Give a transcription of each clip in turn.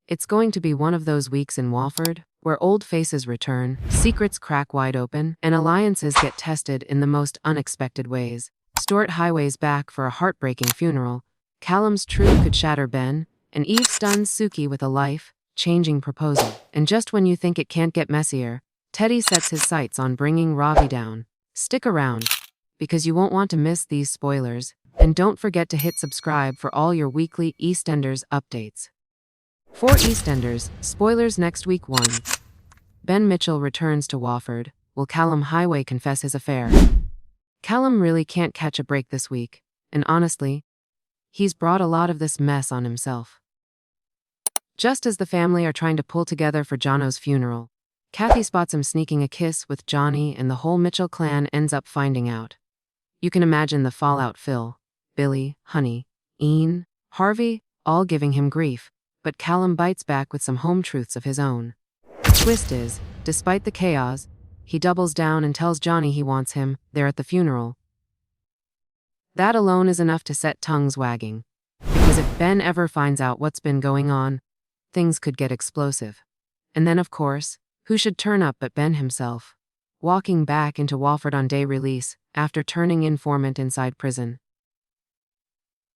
It's going to be one of those weeks in Walford where old faces return, secrets crack wide open, and alliances get tested in the most unexpected ways. Stuart highways back for a heartbreaking funeral. Callum's truth could shatter Ben, and Eve stuns Suki with a life-changing proposal. And just when you think it can't get messier, Teddy sets his sights on bringing Ravi down. Stick around, because you won't want to miss these spoilers, and don't forget to hit subscribe for all your weekly EastEnders updates. For EastEnders, spoilers next week 1. Ben Mitchell returns to Walford. Will Callum Highway confess his affair? Callum really can't catch a break this week, and honestly, he's brought a lot of this mess on himself. Just as the family are trying to pull together for Jono's funeral, Kathy spots him sneaking a kiss with Johnny, and the whole Mitchell clan ends up finding out. You can imagine the fallout. Phil, Billy, Honey, Ian, Harvey, all giving him grief, but Callum bites back with some home truths of his own. The twist is, despite the chaos, he doubles down and tells Johnny he wants him there at the funeral. That alone is enough to set tongues wagging, because if Ben ever finds out what's been going on, things could get explosive. And then, of course, who should turn up but Ben himself, walking back into Walford on day release after turning informant inside prison.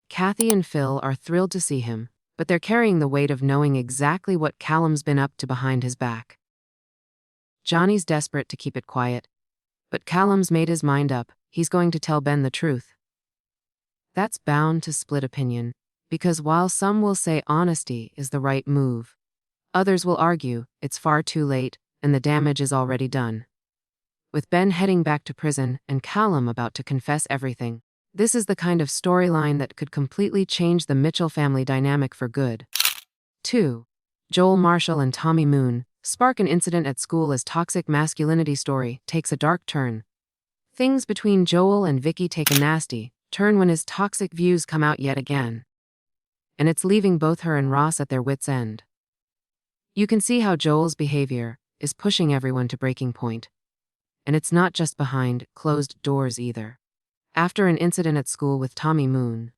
Kathy and Phil are thrilled to see him, but they're carrying the weight of knowing exactly what Callum's been up to behind his back. Johnny's desperate to keep it quiet, but Callum's made his mind up. He's going to tell Ben the truth. That's bound to split opinion, because while some will say honesty is the right move, others will argue it's far too late and the damage is already done. With Ben heading back to prison and Callum about to confess everything, this is the kind of storyline that could completely change the Mitchell family dynamic for good. 2. Joel Marshall and Tommy Moon spark an incident at school as toxic masculinity story takes a dark turn. Things between Joel and Vicki take a nasty turn when his toxic views come out yet again. And it's leaving both her and Ross at their wits' end. You can see how Joel's behavior is pushing everyone to breaking point. And it's not just behind closed doors either. After an incident at school with Tommy Moon,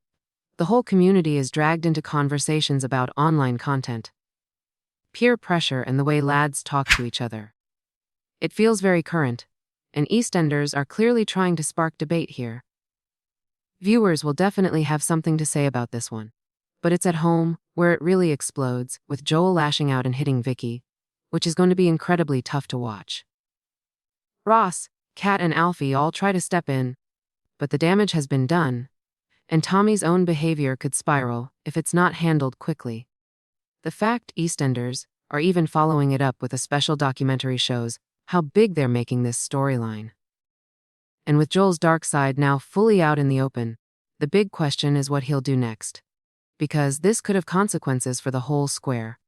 the whole community is dragged into conversations about online content, peer pressure, and the way lads talk to each other. It feels very current, and EastEnders are clearly trying to spark debate here. Viewers will definitely have something to say about this one, but it's at home where it really explodes, with Joel lashing out and hitting Vicki, which is going to be incredibly tough to watch. Ross, Kat, and Alfie all try to step in, but the damage has been done, and Tommy's own behavior could spiral if it's not handled quickly. The fact EastEnders are even following it up with a special documentary shows how big they're making this storyline. And with Joel's dark side now fully out in the open, the big question is what he'll do next. Because this could have consequences for the whole square.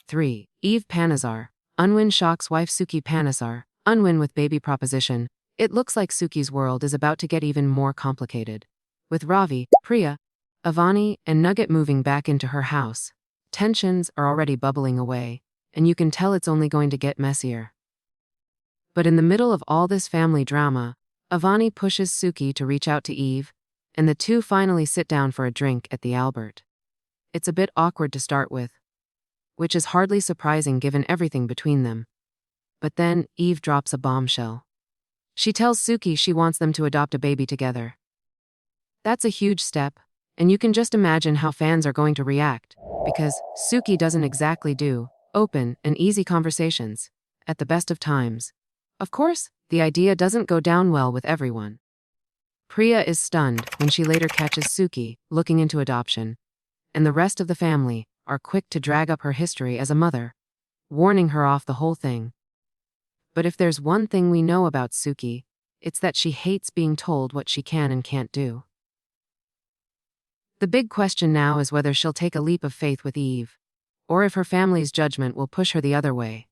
3. Eve Panesar. Unwin shocks wife Suki. Panesar. Unwin with baby proposition. It looks like Suki's world is about to get even more complicated. With Ravi, Priya, Avani, and Nugget moving back into her house, tensions are already bubbling away, and you can tell it's only going to get messier. But in the middle of all this family drama, Avani pushes Suki to reach out to Eve, and the two finally sit down for a drink at the Albert. It's a bit awkward to start with, which is hardly surprising given everything between them. But then Eve drops a bombshell. She tells Suki she wants them to adopt a baby together. That's a huge step, and you can just imagine how fans are going to react, because Suki doesn't exactly do open and easy conversations at the best of times. Of course, the idea doesn't go down well with everyone. Priya is stunned when she later catches Suki looking into adoption, and the rest of the family are quick to drag up her history as a mother, warning her off the whole thing. But if there's one thing we know about Suki, it's that she hates being told what she can and can't do. The big question now is whether she'll take a leap of faith with Eve, or if her family's judgment will push her the other way.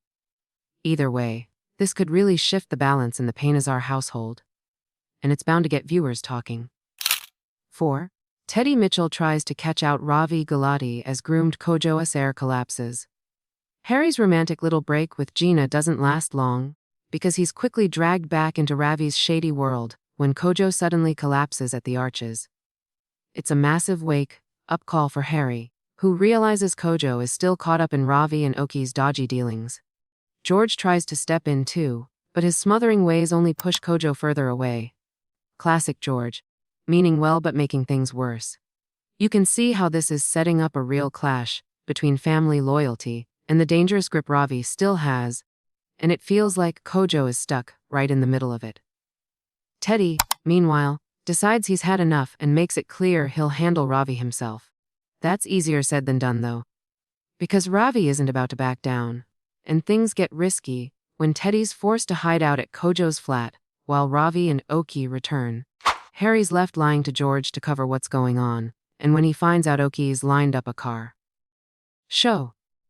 Either way, this could really shift the balance in the Panesar household, and it's bound to get viewers talking. 4. Teddy Mitchell tries to catch out Ravi Gulati as groomed Kojo affair collapses. Harry's romantic little break with Gina doesn't last long, because he's quickly dragged back into Ravi's shady world when Kojo suddenly collapses at the Arches. It's a massive wake-up call for Harry, who realizes Kojo is still caught up in Ravi and Oki's dodgy dealings. George tries to step in too, but his smothering ways only push Kojo further away. Classic George. Meaning well but making things worse. You can see how this is setting up a real clash between family loyalty and the dangerous grip Ravi still has, and it feels like Kojo is stuck right in the middle of it. Teddy, meanwhile, decides he's had enough and makes it clear he'll handle Ravi himself. That's easier said than done though. Because Ravi isn't about to back down, and things get risky when Teddy's forced to hide out at Kojo's flat while Ravi and Oki return. Harry's left lying to George to cover what's going on, and when he finds out Oki's lined up a car.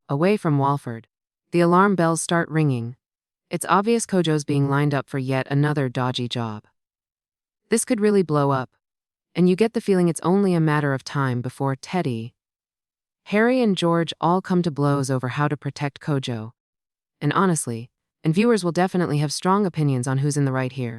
Away from Walford, the alarm bells start ringing. It's obvious Kojo's being lined up for yet another dodgy job. This could really blow up, and you get the feeling it's only a matter of time before Teddy, Harry and George all come to blows over how to protect Kojo. And honestly, viewers will definitely have strong opinions on who's in the right here.